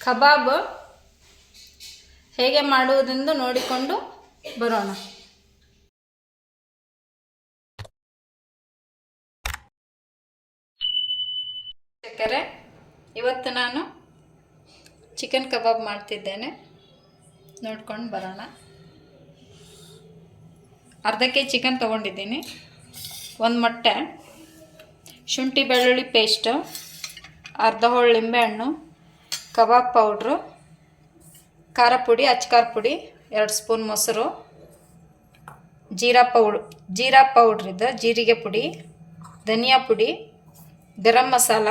ಕಬಾಬ್ ಹೇಗೆ ಮಾಡುವುದೆಂದು ನೋಡಿಕೊಂಡು ಬರೋಣ. ವೀಕ್ಷಕರೇ, ಇವತ್ತು ನಾನು ಚಿಕನ್ ಕಬಾಬ್ ಮಾಡ್ತಿದ್ದೇನೆ, ನೋಡ್ಕೊಂಡು ಬರೋಣ. ಅರ್ಧ ಕೆಜಿ ಚಿಕನ್ ತೊಗೊಂಡಿದ್ದೀನಿ, ಒಂದು ಮೊಟ್ಟೆ, ಶುಂಠಿ ಬೆಳ್ಳುಳ್ಳಿ ಪೇಸ್ಟು, ಅರ್ಧ ಹೋಳು ಲಿಂಬೆಹಣ್ಣು, ಕಬಾಬ್ ಪೌಡ್ರು, ಖಾರ ಪುಡಿ, ಅಚ್ಕಾರ್ ಪುಡಿ, 2 ಸ್ಪೂನ್ ಮೊಸರು, ಜೀರಾ ಪೌಡ್ರ್ ಇದು, ಜೀರಿಗೆ ಪುಡಿ, ಧನಿಯಾ ಪುಡಿ, ಗರಂ ಮಸಾಲ,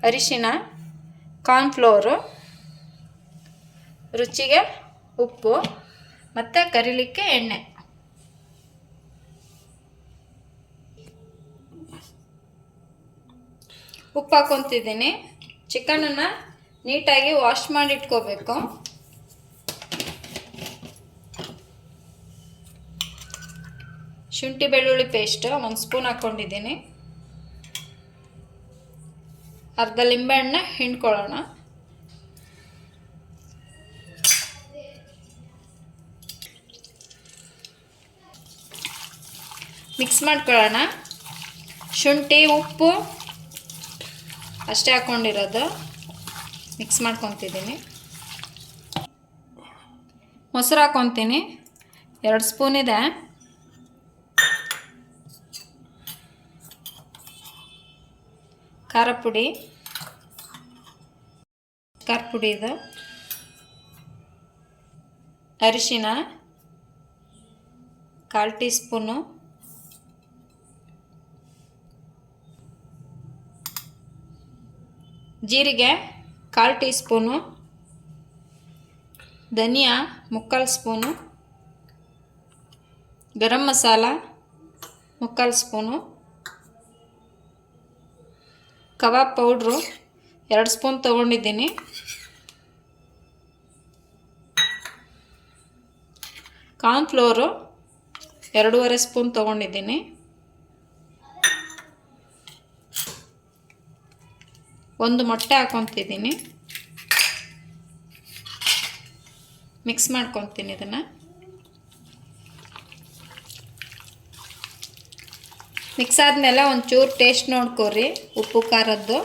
ಅರಿಶಿನ, ಕಾರ್ನ್ಫ್ಲೋರು, ರುಚಿಗೆ ಉಪ್ಪು ಮತ್ತು ಕರಿಲಿಕ್ಕೆ ಎಣ್ಣೆ. ಉಪ್ಪು ಹಾಕ್ಕೊತಿದ್ದೀನಿ. ಚಿಕನನ್ನು ನೀಟಾಗಿ ವಾಶ್ ಮಾಡಿ ಇಟ್ಕೋಬೇಕು. ಶುಂಠಿ ಬೆಳ್ಳುಳ್ಳಿ ಪೇಸ್ಟ್ 1 ಸ್ಪೂನ್ ಹಾಕ್ಕೊಂಡಿದ್ದೀನಿ. ಅರ್ಧ ಲಿಂಬೆಹಣ್ಣು ಹಿಂಡ್ಕೊಳ್ಳೋಣ. ಮಿಕ್ಸ್ ಮಾಡ್ಕೊಳ್ಳೋಣ. ಶುಂಠಿ ಉಪ್ಪು ಅಷ್ಟೇ ಹಾಕ್ಕೊಂಡಿರೋದು, ಮಿಕ್ಸ್ ಮಾಡ್ಕೊತಿದ್ದೀನಿ. ಮೊಸರು ಹಾಕ್ಕೊತೀನಿ, 2 ಸ್ಪೂನ್ ಇದೆ. ಖಾರ ಪುಡಿ ಇದು, ಅರಿಶಿನ 1/4 ಟೀ ಸ್ಪೂನು, ಜೀರಿಗೆ 1/4 ಟೀ ಸ್ಪೂನು, ಧನಿಯಾ 3/4 ಸ್ಪೂನು, ಗರಂ ಮಸಾಲ 3/4 ಸ್ಪೂನು, ಕಬಾಬ್ ಪೌಡ್ರು 2 ಸ್ಪೂನ್ ತೊಗೊಂಡಿದ್ದೀನಿ. ಕಾರ್ನ್ಫ್ಲೋರು 2.5 ಸ್ಪೂನ್ ತೊಗೊಂಡಿದ್ದೀನಿ. ಒಂದು ಮೊಟ್ಟೆ ಹಾಕ್ಕೊತಿದ್ದೀನಿ. ಮಿಕ್ಸ್ ಮಾಡ್ಕೊತೀನಿ ಇದನ್ನು. ಮಿಕ್ಸ್ ಆದಮೇಲೆ ಒಂಚೂರು ಟೇಸ್ಟ್ ನೋಡ್ಕೊರಿ, ಉಪ್ಪು ಖಾರದ್ದು.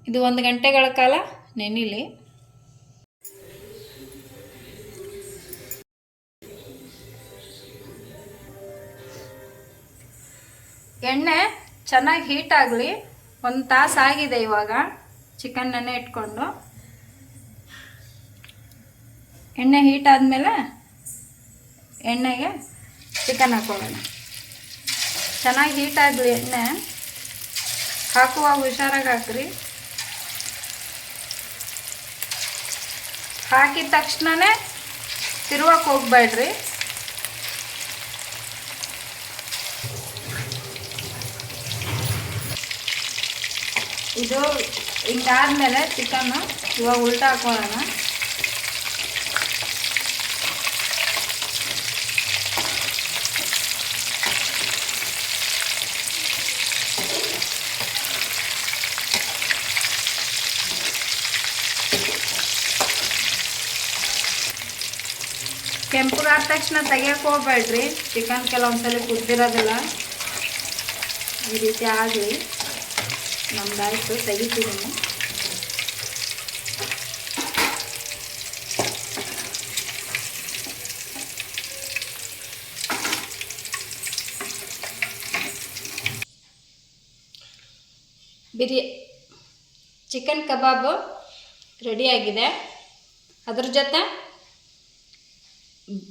ಇದು 1 ಗಂಟೆಗಳ ಕಾಲ ನೆನಿಲಿ. ಎಣ್ಣೆ ಚೆನ್ನಾಗಿ ಹೀಟ್ ಆಗಲಿ. 1 ತಾಸು ಆಗಿದೆ ಇವಾಗ ಚಿಕನ್ನನ್ನೇ ಇಟ್ಕೊಂಡು. ಎಣ್ಣೆ ಹೀಟ್ ಆದಮೇಲೆ ಎಣ್ಣೆಗೆ ಚಿಕನ್ ಹಾಕೊಳ್ಳೋಣ. ಚೆನ್ನಾಗಿ ಹೀಟ್ ಆಗಲಿ ಎಣ್ಣೆ. ಹಾಕುವಾಗ ಹುಷಾರಾಗಿ ಹಾಕ್ರಿ. ಹಾಕಿದ ತಕ್ಷಣವೇ ತಿರುವಕ್ಕೆ ಹೋಗ್ಬೇಡ್ರಿ. ಇದು ಹಿಂಗಾದ್ಮೇಲೆ ಚಿಕನ್ನು ಇವಾಗ ಉಲ್ಟಾ ಹಾಕೊಳ್ಳೋಣ. ಕೆಂಪುಗಾದ ತಕ್ಷಣ ತೆಗಿಯಕ್ಕೆ ಹೋಗ್ಬೇಡ್ರಿ. ಚಿಕನ್ ಕೆಲವೊಂದ್ಸಲ ಕುದ್ದಿರೋದಿಲ್ಲ. ಈ ರೀತಿ ಆಗಲಿ. ನಮ್ದಾಯಿತು, ತೆಗಿತಿದ್ದೀನಿ. ಚಿಕನ್ ಕಬಾಬು ರೆಡಿಯಾಗಿದೆ. ಅದ್ರ ಜೊತೆ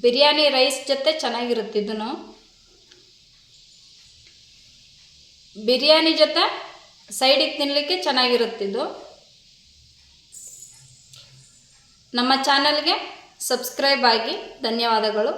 ಬಿರಿಯಾನಿ ರೈಸ್ ಜೊತೆ ಚೆನ್ನಾಗಿರುತ್ತೆ. ಇದನ್ನು ಬಿರಿಯಾನಿ ಜೊತೆ ಸೈಡಿಗೆ ತಿನ್ನಲಿಕ್ಕೆ ಚೆನ್ನಾಗಿರುತ್ತಿದ್ದು. ನಮ್ಮ ಚಾನಲ್ಗೆ ಸಬ್ಸ್ಕ್ರೈಬ್ ಆಗಿ. ಧನ್ಯವಾದಗಳು.